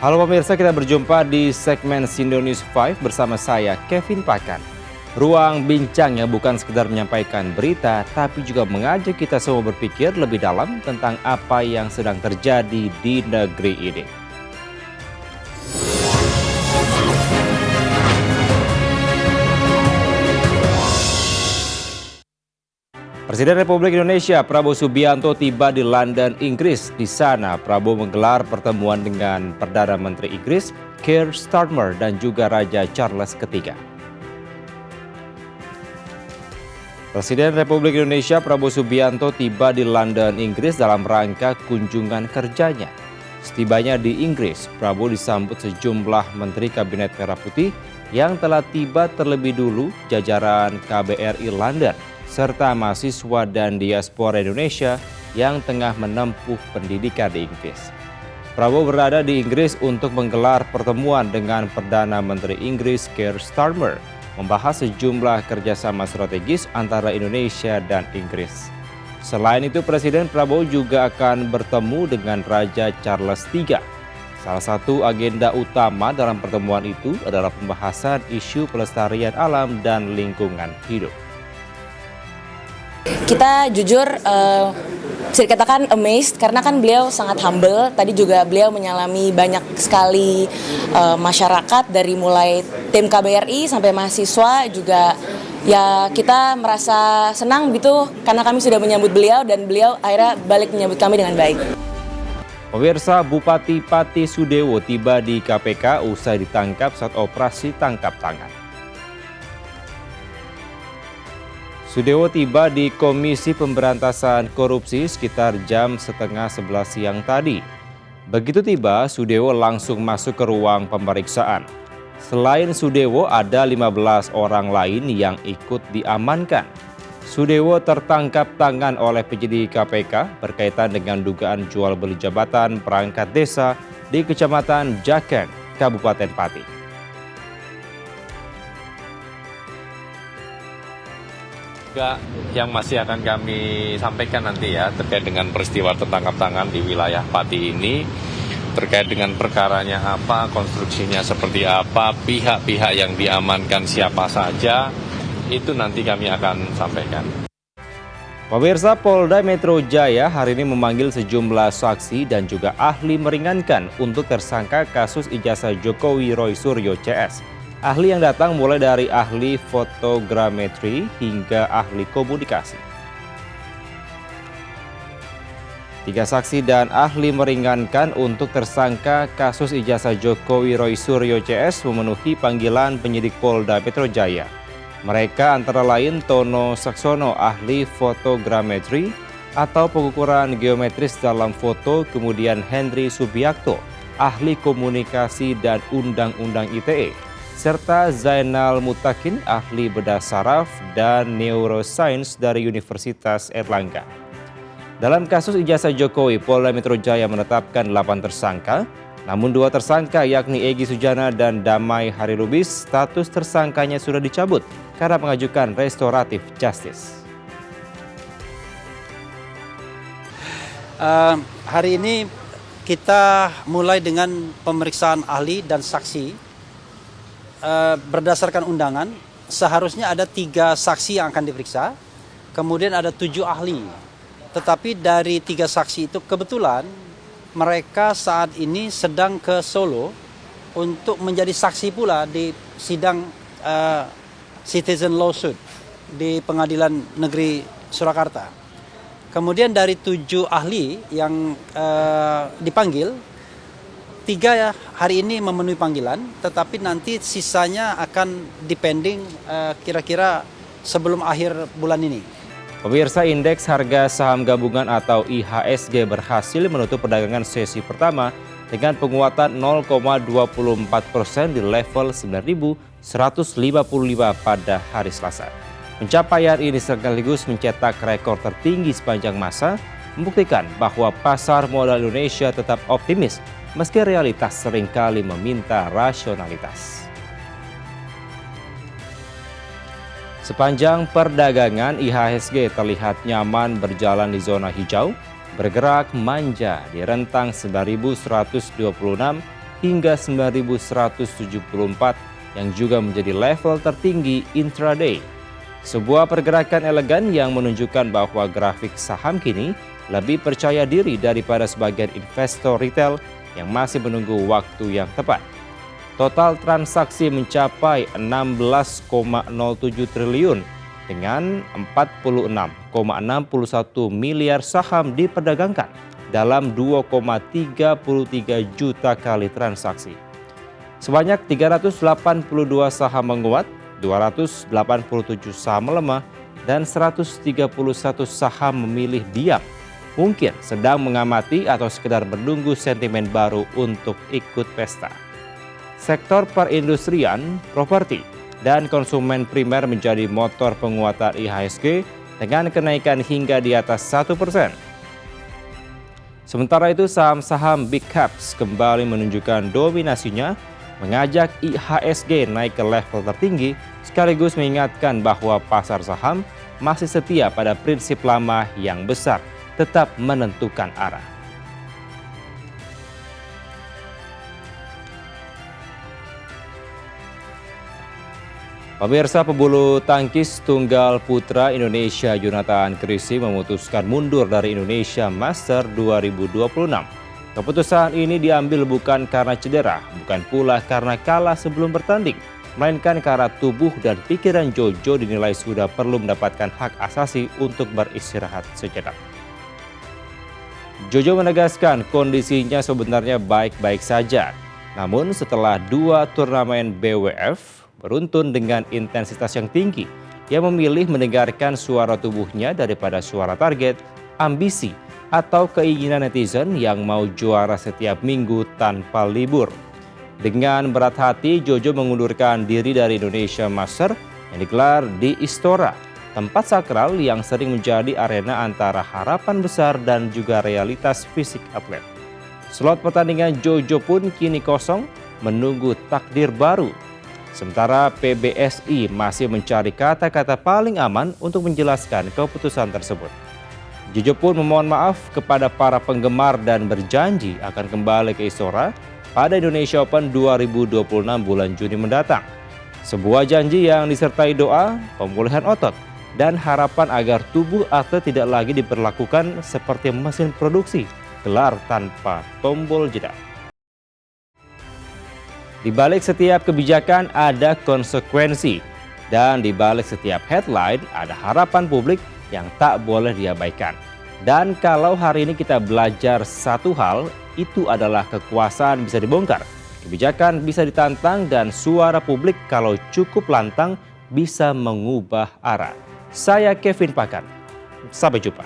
Halo pemirsa, kita berjumpa di segmen Sindo News 5 bersama saya Kevin Pakan. Ruang bincang yang bukan sekedar menyampaikan berita, tapi juga mengajak kita semua berpikir lebih dalam tentang apa yang sedang terjadi di negeri ini. Presiden Republik Indonesia Prabowo Subianto tiba di London, Inggris. Di sana, Prabowo menggelar pertemuan dengan Perdana Menteri Inggris, Keir Starmer, dan juga Raja Charles III. Presiden Republik Indonesia Prabowo Subianto tiba di London, Inggris dalam rangka kunjungan kerjanya. Setibanya di Inggris, Prabowo disambut sejumlah Menteri Kabinet Merah Putih yang telah tiba terlebih dulu jajaran KBRI London, serta mahasiswa dan diaspora Indonesia yang tengah menempuh pendidikan di Inggris. Prabowo berada di Inggris untuk menggelar pertemuan dengan Perdana Menteri Inggris Keir Starmer, membahas sejumlah kerjasama strategis antara Indonesia dan Inggris. Selain itu, Presiden Prabowo juga akan bertemu dengan Raja Charles III. Salah satu agenda utama dalam pertemuan itu adalah pembahasan isu pelestarian alam dan lingkungan hidup. Kita jujur bisa dikatakan amazed karena kan beliau sangat humble. Tadi juga beliau menyalami banyak sekali masyarakat dari mulai tim KBRI sampai mahasiswa juga. Ya kita merasa senang gitu karena kami sudah menyambut beliau dan beliau akhirnya balik menyambut kami dengan baik. Pemirsa, Bupati Pati Sudewo tiba di KPK usai ditangkap saat operasi tangkap tangan. Sudewo tiba di Komisi Pemberantasan Korupsi sekitar jam setengah 11 siang tadi. Begitu tiba, Sudewo langsung masuk ke ruang pemeriksaan. Selain Sudewo, ada 15 orang lain yang ikut diamankan. Sudewo tertangkap tangan oleh penyidik KPK berkaitan dengan dugaan jual beli jabatan perangkat desa di Kecamatan Jaken, Kabupaten Pati. Yang masih akan kami sampaikan nanti ya terkait dengan peristiwa tertangkap tangan di wilayah Pati ini, terkait dengan perkaranya apa, konstruksinya seperti apa, pihak-pihak yang diamankan siapa saja, itu nanti kami akan sampaikan. Pemirsa, Polda Metro Jaya hari ini memanggil sejumlah saksi dan juga ahli meringankan untuk tersangka kasus ijazah Jokowi Roy Suryo CS. Ahli yang datang mulai dari ahli fotogrametri hingga ahli komunikasi. 3 saksi dan ahli meringankan untuk tersangka kasus ijazah Jokowi Roy Suryo CS memenuhi panggilan penyidik Polda Metro Jaya. Mereka antara lain Tono Saksono, ahli fotogrametri atau pengukuran geometris dalam foto, kemudian Henry Subiakto, ahli komunikasi dan undang-undang ITE, serta Zainal Mutakin, ahli bedah saraf dan neuroscience dari Universitas Erlangga. Dalam kasus ijazah Jokowi, Polda Metro Jaya menetapkan 8 tersangka, namun 2 tersangka yakni Egy Sujana dan Damai Harilubis, status tersangkanya sudah dicabut karena mengajukan restoratif justice. Hari ini kita mulai dengan pemeriksaan ahli dan saksi. Berdasarkan undangan, seharusnya ada 3 saksi yang akan diperiksa, kemudian ada 7 ahli. Tetapi dari 3 saksi itu kebetulan mereka saat ini sedang ke Solo untuk menjadi saksi pula di sidang citizen lawsuit di Pengadilan Negeri Surakarta. Kemudian dari 7 ahli yang dipanggil, 3 hari ini memenuhi panggilan, tetapi nanti sisanya akan dipending kira-kira sebelum akhir bulan ini. Pemirsa, indeks harga saham gabungan atau IHSG berhasil menutup perdagangan sesi pertama dengan penguatan 0,24% di level 9.155 pada hari Selasa. Pencapaian ini sekaligus mencetak rekor tertinggi sepanjang masa, membuktikan bahwa pasar modal Indonesia tetap optimis meski realitas seringkali meminta rasionalitas. Sepanjang perdagangan, IHSG terlihat nyaman berjalan di zona hijau, bergerak manja di rentang 9.126 hingga 9.174 yang juga menjadi level tertinggi intraday. Sebuah pergerakan elegan yang menunjukkan bahwa grafik saham kini lebih percaya diri daripada sebagian investor retail yang masih menunggu waktu yang tepat. Total transaksi mencapai 16,07 triliun dengan 46,61 miliar saham diperdagangkan dalam 2,33 juta kali transaksi. Sebanyak 382 saham menguat, 287 saham melemah, dan 131 saham memilih diam. Mungkin sedang mengamati atau sekedar menunggu sentimen baru untuk ikut pesta. Sektor perindustrian, properti, dan konsumen primer menjadi motor penguatan IHSG dengan kenaikan hingga di atas 1%. Sementara itu saham-saham big caps kembali menunjukkan dominasinya, mengajak IHSG naik ke level tertinggi sekaligus mengingatkan bahwa pasar saham masih setia pada prinsip lama yang besar, tetap menentukan arah. Pemirsa, pebulu tangkis tunggal putra Indonesia Jonathan Christie memutuskan mundur dari Indonesia Master 2026. Keputusan ini diambil bukan karena cedera, bukan pula karena kalah sebelum bertanding, melainkan karena tubuh dan pikiran Jojo dinilai sudah perlu mendapatkan hak asasi untuk beristirahat sejenak. Jojo menegaskan kondisinya sebenarnya baik-baik saja, namun setelah 2 turnamen BWF beruntun dengan intensitas yang tinggi, ia memilih mendengarkan suara tubuhnya daripada suara target, ambisi, atau keinginan netizen yang mau juara setiap minggu tanpa libur. Dengan berat hati, Jojo mengundurkan diri dari Indonesia Master yang digelar di Istora, tempat sakral yang sering menjadi arena antara harapan besar dan juga realitas fisik atlet. Slot pertandingan Jojo pun kini kosong, menunggu takdir baru. Sementara PBSI masih mencari kata-kata paling aman untuk menjelaskan keputusan tersebut. Jojo pun memohon maaf kepada para penggemar dan berjanji akan kembali ke Istora pada Indonesia Open 2026 bulan Juni mendatang. Sebuah janji yang disertai doa, pemulihan otot, dan harapan agar tubuh atlet tidak lagi diperlakukan seperti mesin produksi, gelar tanpa tombol jeda. Di balik setiap kebijakan ada konsekuensi, dan di balik setiap headline ada harapan publik yang tak boleh diabaikan. Dan kalau hari ini kita belajar satu hal, itu adalah kekuasaan bisa dibongkar, kebijakan bisa ditantang, dan suara publik kalau cukup lantang bisa mengubah arah. Saya Kevin Pakan, sampai jumpa.